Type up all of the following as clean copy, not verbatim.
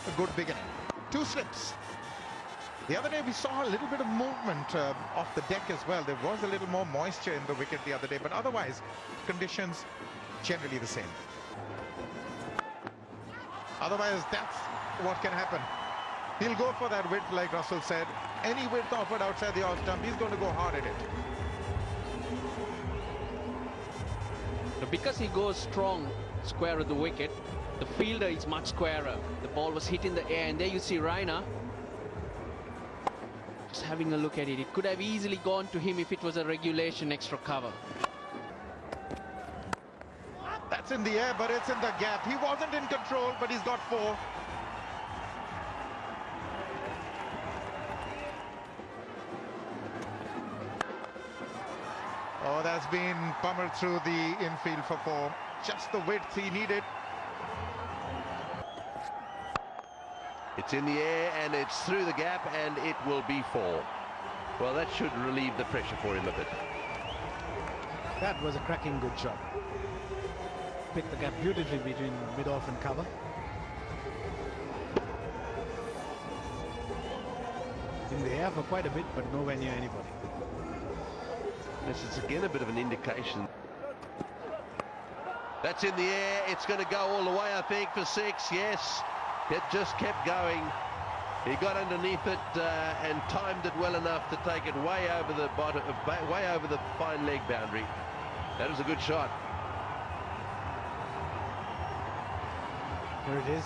a good beginning. 2 slips. The other day we saw a little bit of movement off the deck as well. There was a little more moisture in the wicket the other day, but otherwise conditions generally the same. Otherwise, that's what can happen. He'll go for that width, like Russell said. Any width offered outside the off stump, he's going to go hard at it. Because he goes strong, square of the wicket, the fielder is much squarer. The ball was hit in the air, and there you see Raina just having a look at it. It could have easily gone to him if it was a regulation extra cover. That's in the air, but it's in the gap. He wasn't in control, but he's got 4. Oh, that's been pummeled through the infield for 4. Just the width he needed. It's in the air and it's through the gap and it will be 4. Well, that should relieve the pressure for him a bit. That was a cracking good shot. Picked the gap beautifully between mid-off and cover. In the air for quite a bit, but nowhere near anybody. This is again a bit of an indication. That's in the air. It's going to go all the way, I think, for 6. Yes, it just kept going. He got underneath it and timed it well enough to take it way over the bottom, way over the fine leg boundary. That was a good shot. Here it is.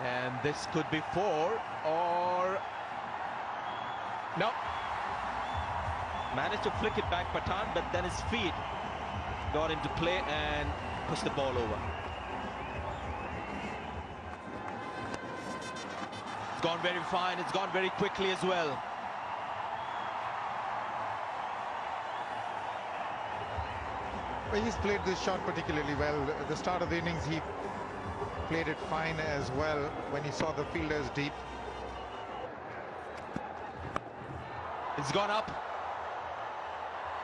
And this could be 4 or... No. Managed to flick it back, Pathan, but then his feet got into play and pushed the ball over. It's gone very fine. It's gone very quickly as well. Well, he's played this shot particularly well. At the start of the innings, he played it fine as well when he saw the fielders deep. It's gone up.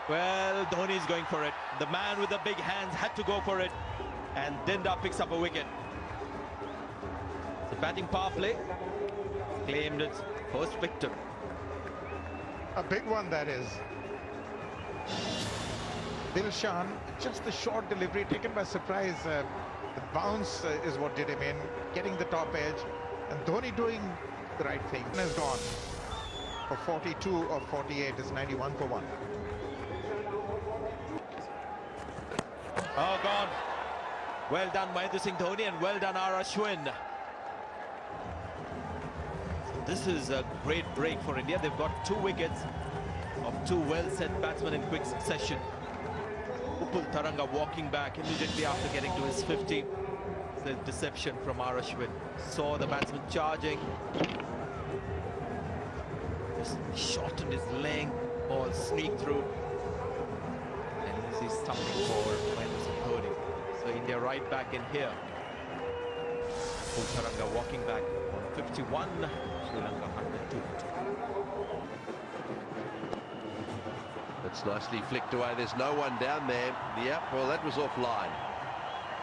Well, Dhoni's going for it. The man with the big hands had to go for it. And Dinda picks up a wicket. The batting power play claimed its first victory. A big one, that is. Dilshan, just the short delivery, taken by surprise. The bounce is what did him in, getting the top edge, and Dhoni doing the right thing. Is gone for 42 of 48. Is 91 for 1. Oh, gone. Well done, Mahendra Singh Dhoni, and well done, R. Ashwin. So this is a great break for India. They've got 2 wickets of 2 well-set batsmen in quick succession. Upul Taranga walking back immediately after getting to his 50. The deception from R. Ashwin. Saw the batsman charging. Just shortened his length, ball sneaked through. And this is something for Mahendra Singh Dhoni. So India right back in here. Upul Taranga walking back on 51. Sri Lanka 102. That's nicely flicked away. There's no one down there. Yep, well, that was offline.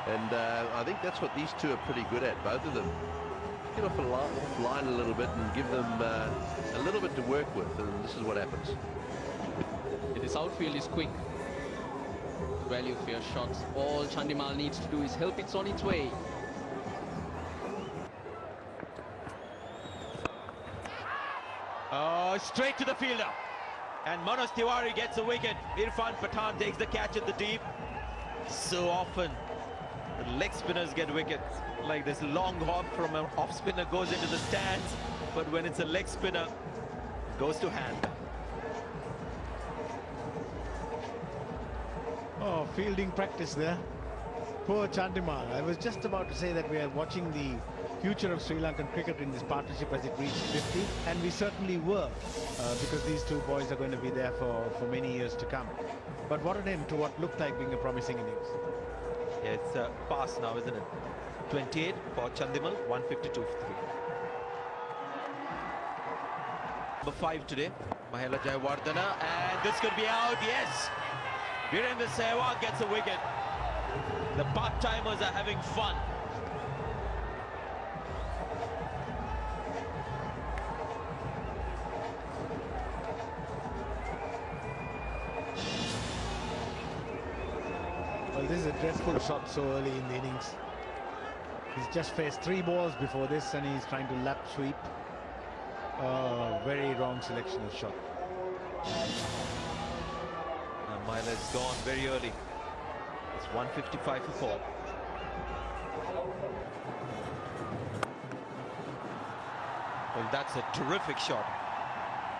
And I think that's what these two are pretty good at, both of them. Get off line a little bit and give them a little bit to work with, and this is what happens. This outfield is quick. Value for your shots. All Chandimal needs to do is help it on its way. Oh, straight to the fielder. And Manoj Tiwari gets a wicket. Irfan Pathan takes the catch at the deep. So often, the leg spinners get wickets. Like this long hop from an off spinner goes into the stands. But when it's a leg spinner, it goes to hand. Oh, fielding practice there. Poor Chandimal. I was just about to say that we are watching the future of Sri Lankan cricket in this partnership as it reached 50, and we certainly were, because these two boys are going to be there for many years to come. But what an end to what looked like being a promising innings. Yeah, it's past now, isn't it? 28 for Chandimal, 152 for 3. Number 5 today, Mahela Jayawardena, and this could be out, yes! Virendra Sehvag gets a wicket. The part-timers are having fun. Well, this is a dreadful shot so early in the innings. He's just faced 3 balls before this and he's trying to lap sweep. Very wrong selection of shot. And Myler's gone very early. It's 155 for 4. Well, that's a terrific shot.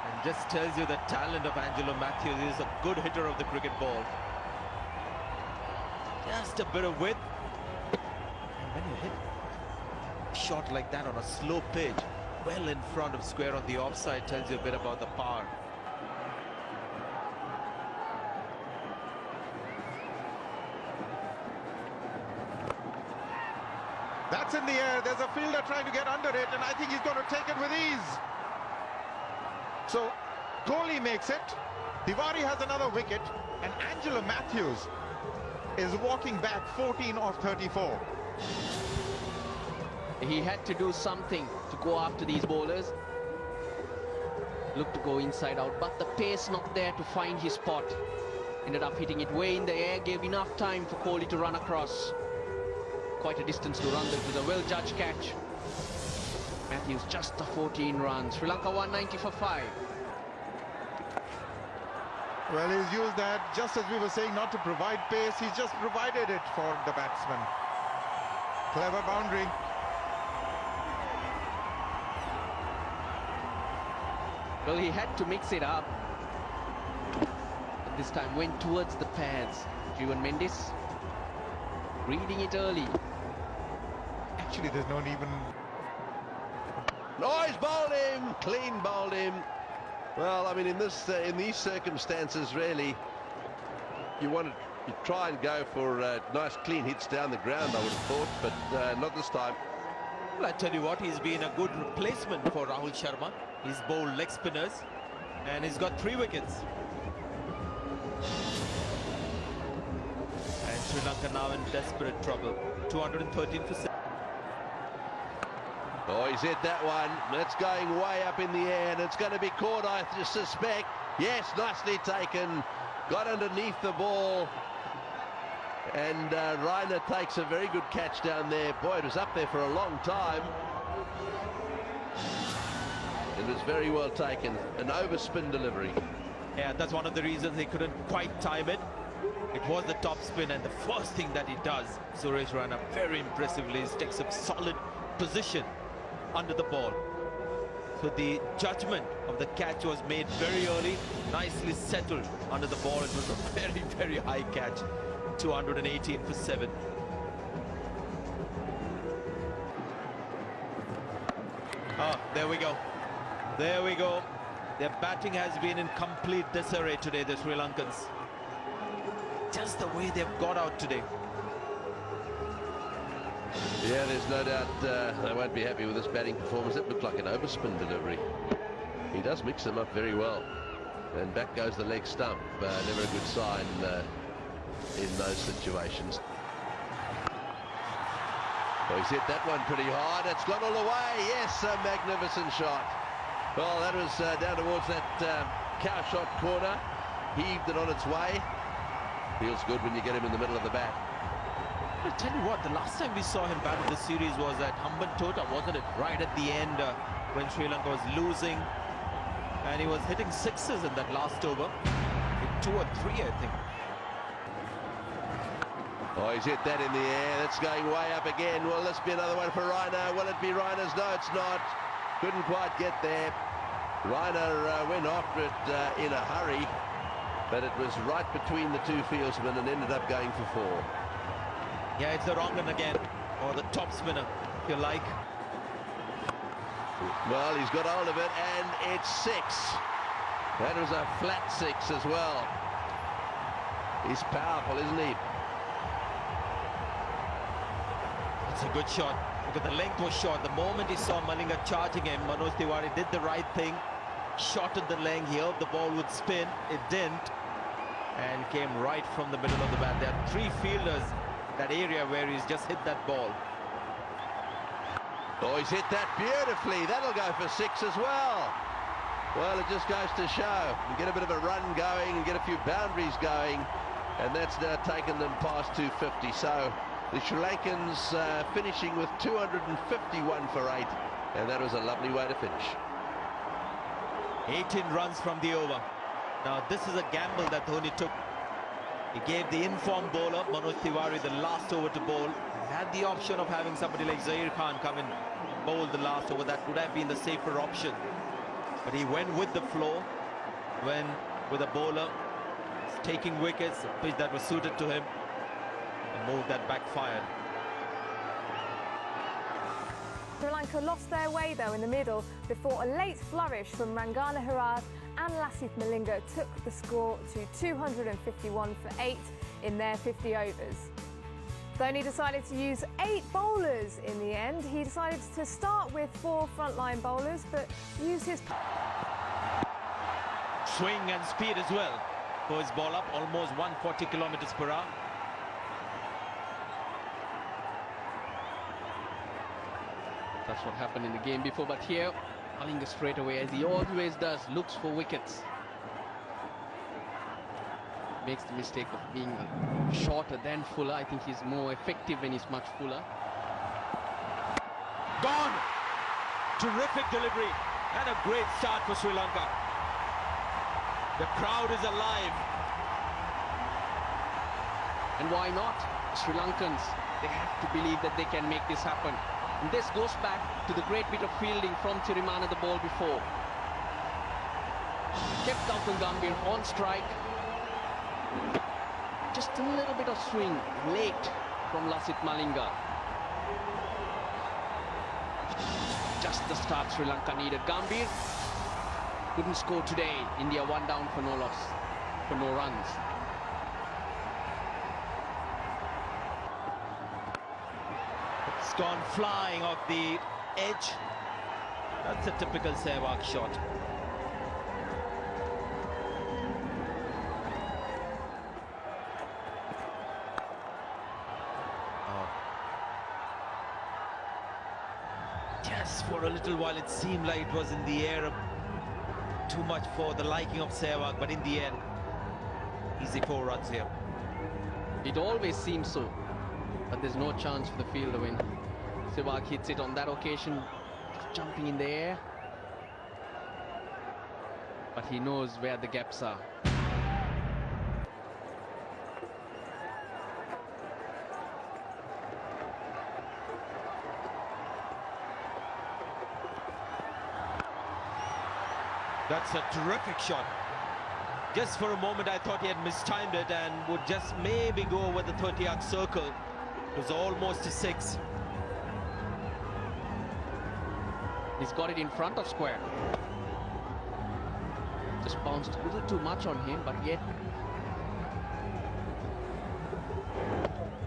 And just tells you the talent of Angelo Matthews. He's a good hitter of the cricket ball. Just a bit of width. And when you hit a shot like that on a slow pitch, well in front of square on the offside, tells you a bit about the power. That's in the air. There's a fielder trying to get under it, and I think he's going to take it with ease. So, Kohli makes it. Tiwari has another wicket, and Angelo Matthews is walking back 14 of 34. He had to do something to go after these bowlers. Looked to go inside out, but the pace not there to find his spot. Ended up hitting it way in the air, gave enough time for Kohli to run across. Quite a distance to run. That was a well-judged catch. Matthews just the 14 runs. Sri Lanka 190 for 5. Well, he's used that, just as we were saying, not to provide pace. He's just provided it for the batsman. Clever boundary. Well, he had to mix it up. But this time went towards the pads. Juan Mendes reading it early. Actually, there's no even... No, he's bowled him. Clean bowled him. Well, I mean, in these circumstances, really, you try and go for nice clean hits down the ground, I would have thought, but not this time. Well, I tell you what, he's been a good replacement for Rahul Sharma. He's bowled leg spinners, and he's got 3 wickets. And Sri Lanka now in desperate trouble. 213 for 6. Oh, he's hit that one. That's going way up in the air, and it's going to be caught, I suspect. Yes, nicely taken. Got underneath the ball. And Rainer takes a very good catch down there. Boy, it was up there for a long time. It was very well taken. An overspin delivery. Yeah, that's one of the reasons he couldn't quite time it. It was the top spin, and the first thing that he does, Suresh Raina, very impressively, is takes a solid position under the ball. So the judgment of the catch was made very early, nicely settled under the ball. It was a very, very high catch. 218 for 7. Oh, there we go. There we go. Their batting has been in complete disarray today, the Sri Lankans. Just the way they've got out today. Yeah, there's no doubt they won't be happy with this batting performance. It looked like an overspin delivery. He does mix them up very well. And back goes the leg stump. Never a good sign in those situations. Oh, he's hit that one pretty hard. It's gone all the way. Yes, a magnificent shot. Well, that was down towards that cow shot corner. Heaved it on its way. Feels good when you get him in the middle of the bat. I tell you what, the last time we saw him bat in the series was at Hambantota, wasn't it? Right at the end when Sri Lanka was losing. And he was hitting 6s in that last over. Hit 2 or 3, I think. Oh, he's hit that in the air. That's going way up again. Will this be another one for Rainer? Will it be Rainer's? No, it's not. Couldn't quite get there. Rainer went after it in a hurry, but it was right between the 2 fieldsmen and ended up going for 4. Yeah, it's the wrong one again, or the top spinner, if you like. Well, he's got hold of it, and it's 6. That was a flat 6 as well. He's powerful, isn't he? It's a good shot, because the length was short. The moment he saw Malinga charging him, Manoj Tiwari did the right thing. Shot at the length. He hoped the ball would spin. It didn't. And came right from the middle of the bat. There are 3 fielders that area where he's just hit that ball. Oh, he's hit that beautifully. That'll go for 6 as well. Well, it just goes to show. You get a bit of a run going and get a few boundaries going, and that's now taken them past 250. So the Sri Lankans finishing with 251 for 8, and that was a lovely way to finish. 18 runs from the over. Now, this is a gamble that Dhoni took. He gave the informed bowler, Manoj Tiwari, the last over to bowl. He had the option of having somebody like Zair Khan come and bowl the last over. That would have been the safer option. But he went with the flow, went with a bowler, taking wickets, a pitch that was suited to him, and move that backfired. Sri Lanka lost their way though in the middle before a late flourish from Rangana Harad and Lasith Malinga took the score to 251 for 8 in their 50 overs. Dhoni decided to use 8 bowlers in the end. He decided to start with 4 frontline bowlers but use his Swing and speed as well for his ball up, almost 140 kilometers per hour. That's what happened in the game before, but here Malinga straight away, as he always does, looks for wickets. Makes the mistake of being shorter than fuller. I think he's more effective when he's much fuller. Gone! Terrific delivery and a great start for Sri Lanka. The crowd is alive. And why not? Sri Lankans, they have to believe that they can make this happen. And this goes back to the great bit of fielding from Tirimana the ball before. Kept Gautam Gambhir on strike. Just a little bit of swing late from Lasith Malinga. Just the start Sri Lanka needed. Gambhir couldn't score today. India 1 down for no loss, for no runs. It's gone flying off the edge. That's a typical Sehvag shot. Just for a little while it seemed like it was in the air, too much for the liking of Sehvag, but in the end, easy 4 runs here. It always seems so, but there's no chance for the fielder when Sehvag hits it on that occasion, jumping in the air. But he knows where the gaps are. That's a terrific shot. Just for a moment I thought he had mistimed it and would just maybe go over the 30-yard circle. It was almost a 6. He's got it in front of square. Just bounced a little too much on him, but yet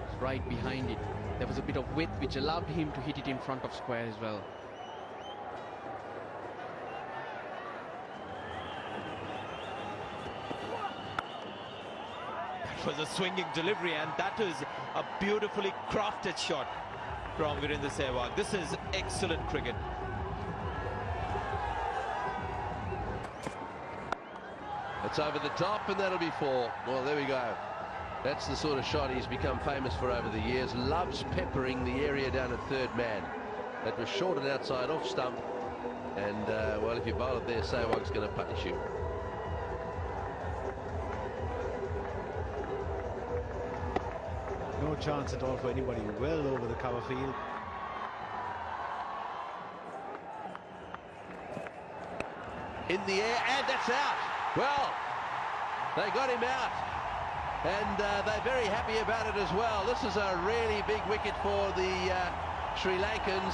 it's right behind it. There was a bit of width which allowed him to hit it in front of square as well. That was a swinging delivery, and that is a beautifully crafted shot from Virendra Sehvag. This is excellent cricket. It's over the top, and that'll be 4. Well, there we go. That's the sort of shot he's become famous for over the years. Loves peppering the area down at third man. That was short and outside off stump. And, well, if you bowl it there, Sehvag's going to punish you. No chance at all for anybody well over the cover field. In the air, and that's out. Well, they got him out, and they're very happy about it as well. This is a really big wicket for the Sri Lankans.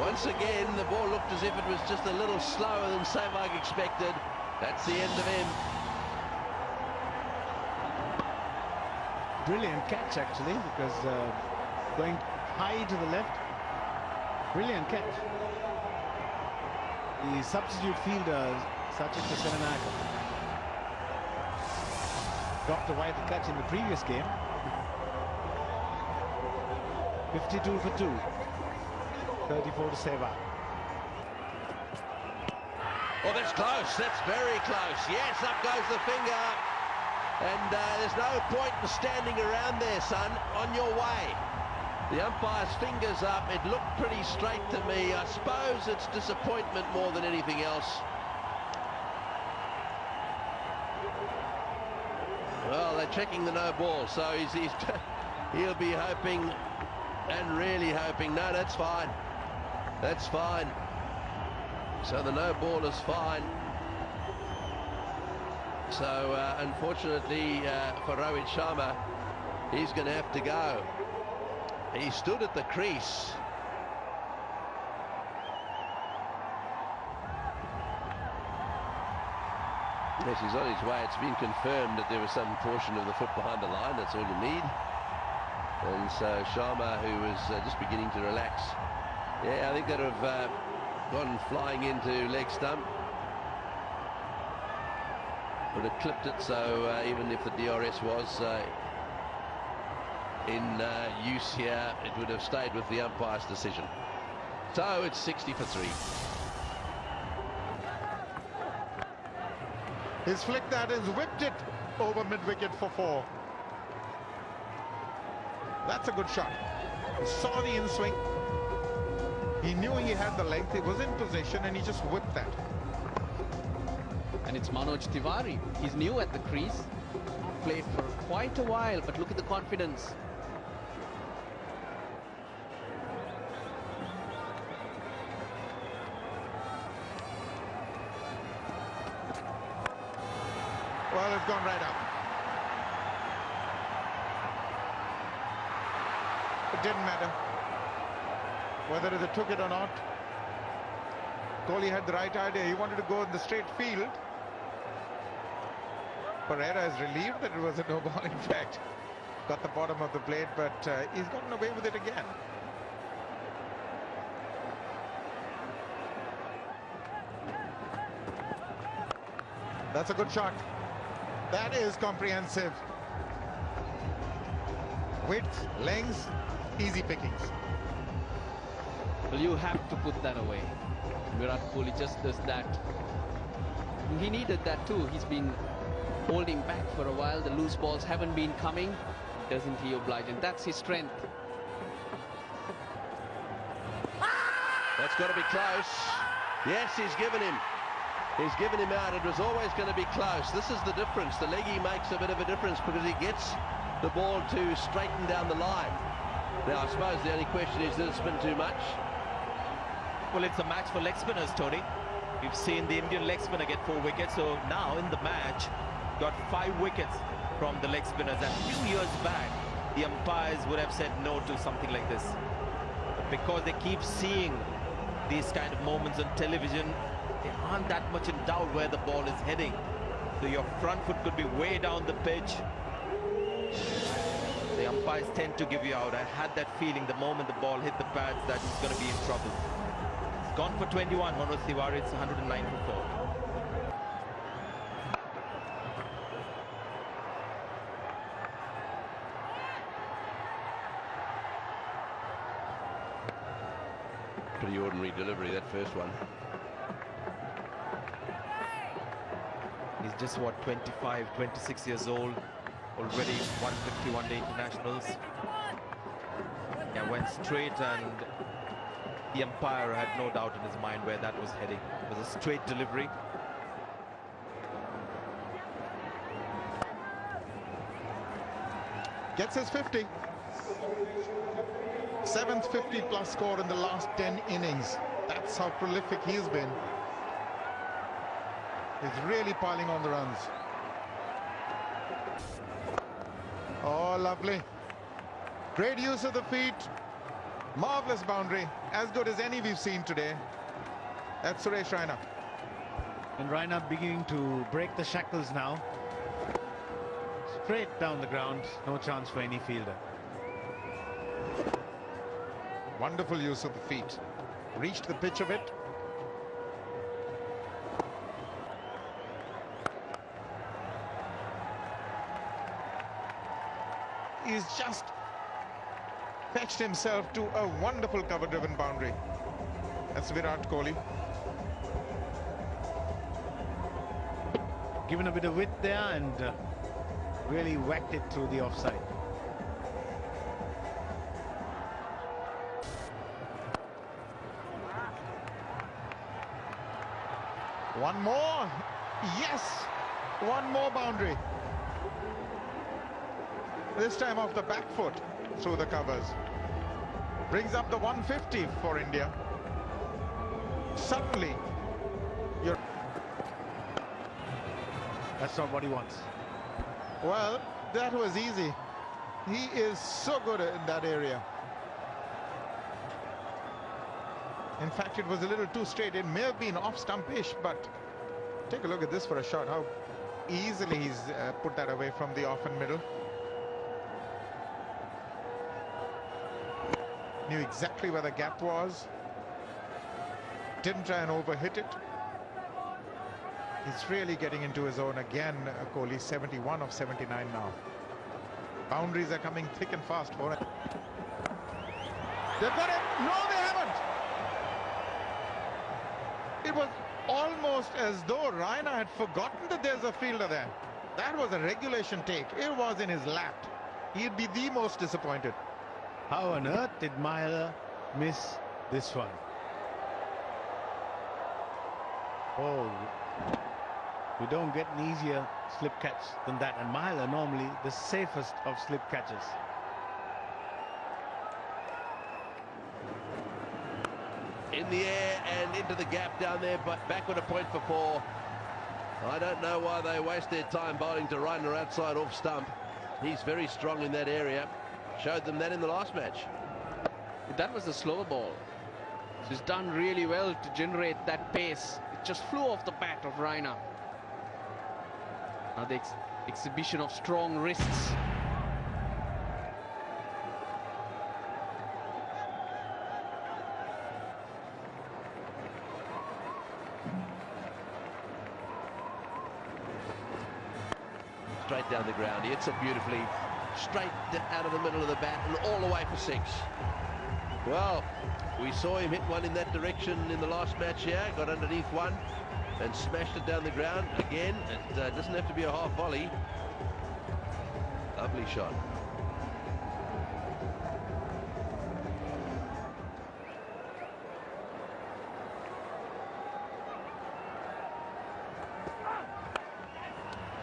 Once again, the ball looked as if it was just a little slower than Sehvag expected. That's the end of him. Brilliant catch, actually, because going high to the left. Brilliant catch. The substitute fielder, Sachin dropped a vital catch in the previous game. 52 for 2. 34 to Sehvag. Oh, that's close. That's very close. Yes, up goes the finger. And there's no point in standing around there, son. On your way. The umpire's fingers up. It looked pretty straight to me. I suppose it's disappointment more than anything else. Well, they're checking the no ball, so he'll be hoping and really hoping. No, that's fine. That's fine. So the no ball is fine. So unfortunately for Rohit Sharma, he's going to have to go. He stood at the crease. Yes, he's on his way. It's been confirmed that there was some portion of the foot behind the line. That's all you need. And so Sharma, who was just beginning to relax. Yeah, I think that would have gone flying into leg stump. Would have clipped it, so even if the DRS was in use here, it would have stayed with the umpire's decision. So it's 60 for 3. His flick that is whipped it over mid-wicket for 4. That's a good shot. He saw the in-swing. He knew he had the length. He was in position and he just whipped that. And it's Manoj Tiwari. He's new at the crease. Played for quite a while, but look at the confidence. Well, it's gone right up. It didn't matter whether they took it or not. Kohli had the right idea. He wanted to go in the straight field. Pereira is relieved that it was a no ball. In fact, got the bottom of the plate, but he's gotten away with it again. That's a good shot. That is comprehensive. Width, length, easy pickings. Well, you have to put that away. Virat Kohli just does that. He needed that too. He's been holding back for a while. The loose balls haven't been coming. Doesn't he oblige? And that's his strength. That's got to be close. Yes, he's given him. He's given him out. It was always going to be close. This is the difference. The leggy makes a bit of a difference because he gets the ball to straighten down the line. Now, I suppose the only question is, did it spin too much? Well, it's a match for leg spinners, Tony. We've seen the Indian leg spinner get 4 wickets. So now in the match, got 5 wickets from the leg spinners. And a few years back, the umpires would have said no to something like this. But because they keep seeing these kind of moments on television, they aren't that much in doubt where the ball is heading. So your front foot could be way down the pitch. The umpires tend to give you out. I had that feeling the moment the ball hit the pads that he's going to be in trouble. It's gone for 21, Manoj Tiwari. It's 109 for 4. Pretty ordinary delivery, that first one. He's just, what, 25, 26 years old. Already 150 one-day internationals. Yeah, went straight, and the umpire had no doubt in his mind where that was heading. It was a straight delivery. Gets his 50. 7th 50-plus score in the last 10 innings. That's how prolific he's been. He's really piling on the runs. Oh, lovely. Great use of the feet. Marvelous boundary. As good as any we've seen today. That's Suresh Raina. And Raina beginning to break the shackles now. Straight down the ground. No chance for any fielder. Wonderful use of the feet. Reached the pitch of it. He's just fetched himself to a wonderful cover-driven boundary. That's Virat Kohli. Given a bit of width there and really whacked it through the offside. One more. Yes, one more boundary. This time off the back foot through the covers. Brings up the 150 for India. Suddenly, That's not what he wants. well, that was easy. He is so good in that area. In fact, it was a little too straight. It may have been off stumpish, but take a look at this for a shot. How easily he's put that away from the off and middle. Knew exactly where the gap was. Didn't try and overhit it. He's really getting into his own again. Kohli, 71 of 79 now. Boundaries are coming thick and fast for him. They've got it. No, they haven't. It was almost as though Raina had forgotten that there's a fielder there. That was a regulation take. It was in his lap. He'd be the most disappointed. How on earth did Mahler miss this one? Oh, we don't get an easier slip catch than that. And Mahler normally the safest of slip catches. In the air and into the gap down there, but back on a point for 4. I don't know why they waste their time bowling to Raina outside off stump. He's very strong in that area. Showed them that in the last match. That was a slower ball. So he's done really well to generate that pace. It just flew off the bat of Raina. Now the exhibition of strong wrists. Straight down the ground. He hits it beautifully. Straight out of the middle of the bat and all the way for 6. Well, we saw him hit one in that direction in the last match here. Got underneath one and smashed it down the ground again. It doesn't have to be a half volley. Lovely shot.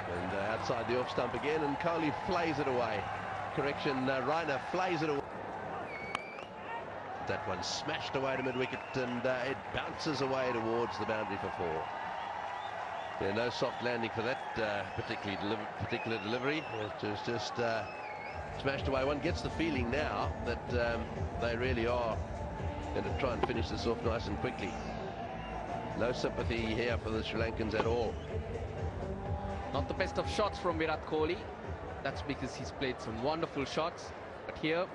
And outside the off stump again, and Kohli flays it away. Correction, Raina flays it away. That one smashed away to mid-wicket, and it bounces away towards the boundary for 4. Yeah, no soft landing for that particular delivery. It was just smashed away. One gets the feeling now that they really are going to try and finish this off nice and quickly. No sympathy here for the Sri Lankans at all. Not the best of shots from Virat Kohli. That's because he's played some wonderful shots. But here,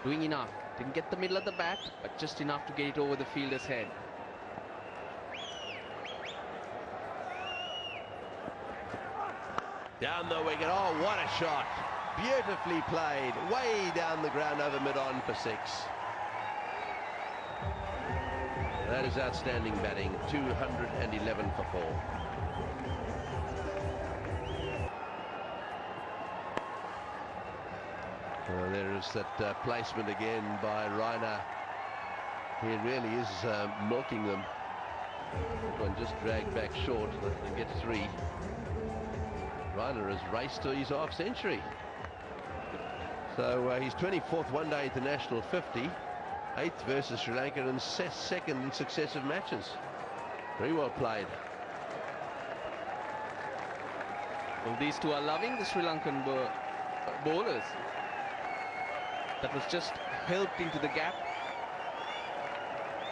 doing enough. Didn't get the middle of the bat, but just enough to get it over the fielder's head. Down the wicket. Oh, what a shot. Beautifully played. Way down the ground over mid-on for 6. That is outstanding batting. 211 for 4. There is that placement again by Raina. He really is milking them. One just dragged back short and get 3. Raina has raced to his half century. So he's 24th one-day international 50, 8th versus Sri Lanka, and 2nd in successive matches. Very well played. Well, these two are loving the Sri Lankan bowlers. That was just helped into the gap.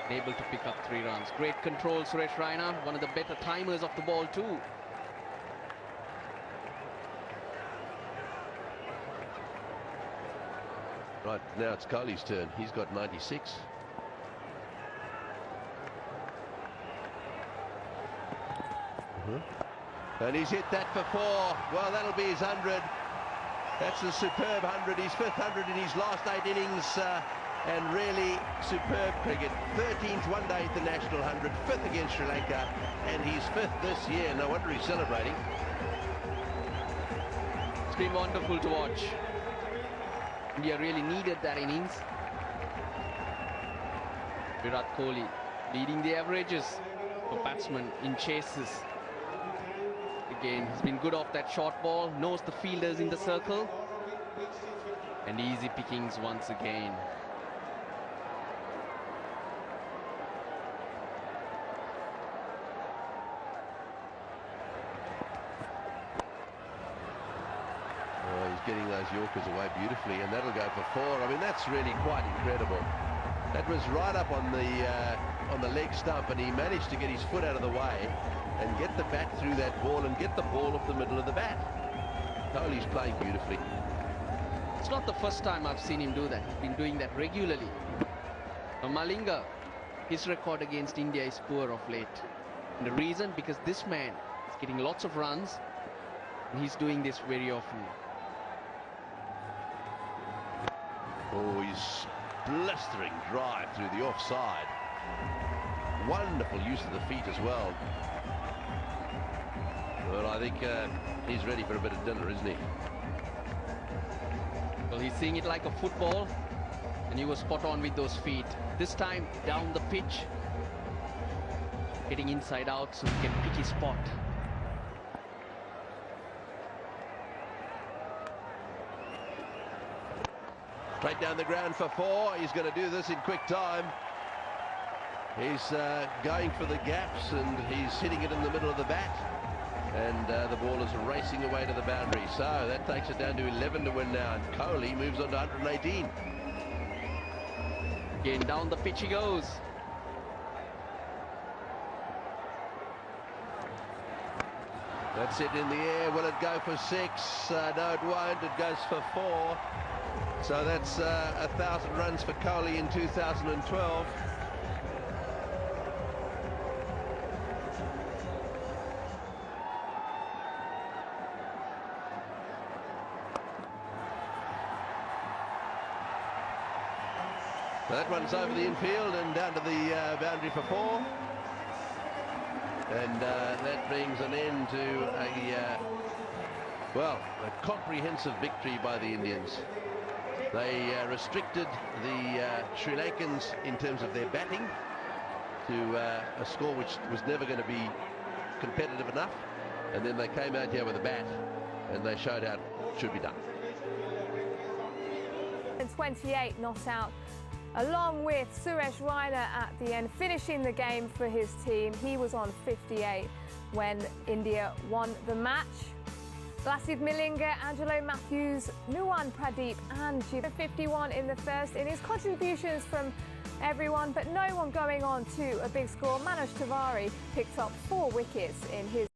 Able to pick up 3 runs. Great control, Suresh Raina, one of the better timers of the ball too. Right, now it's Kohli's turn. He's got 96. And he's hit that for 4. Well, that'll be his 100. That's a superb 100, his 5th 100 in his last 8 innings, and really superb cricket. 13th one-day international 100, 5th against Sri Lanka, and his 5th this year. No wonder he's celebrating. It's been wonderful to watch. India really needed that innings. Virat Kohli leading the averages for batsmen in chases. Again, he's been good off that short ball, knows the fielders in the circle, and easy pickings once again. Oh, he's getting those Yorkers away beautifully, and that'll go for 4. I mean, that's really quite incredible. That was right up on the leg stump, and he managed to get his foot out of the way and get the bat through that ball and get the ball off the middle of the bat. Kohli's playing beautifully. It's not the first time I've seen him do that. He's been doing that regularly. Now Malinga, his record against India is poor of late. And the reason, because this man is getting lots of runs, and he's doing this very often. Oh, he's blistering drive through the offside. Wonderful use of the feet as well. Well, I think he's ready for a bit of dinner, isn't he? Well, he's seeing it like a football, and he was spot on with those feet. This time down the pitch, getting inside out so he can pick his spot. Straight down the ground for 4. He's going to do this in quick time. He's going for the gaps, and he's hitting it in the middle of the bat. And the ball is racing away to the boundary. So that takes it down to 11 to win now. And Kohli moves on to 118. Again, down the pitch he goes. That's it in the air. Will it go for 6? No, it won't. It goes for 4. So that's 1,000 runs for Kohli in 2012. That one's over the infield and down to the boundary for 4. And that brings an end to a comprehensive victory by the Indians. They restricted the Sri Lankans in terms of their batting to a score which was never going to be competitive enough. And then they came out here with a bat and they showed how it should be done. And 28 not out, along with Suresh Raina at the end, finishing the game for his team. He was on 58 when India won the match. Lasit Malinga, Angelo Matthews, Nuwan Pradeep and 51 in the first innings. Contributions from everyone, but no one going on to a big score. Manoj Tiwari picked up 4 wickets in his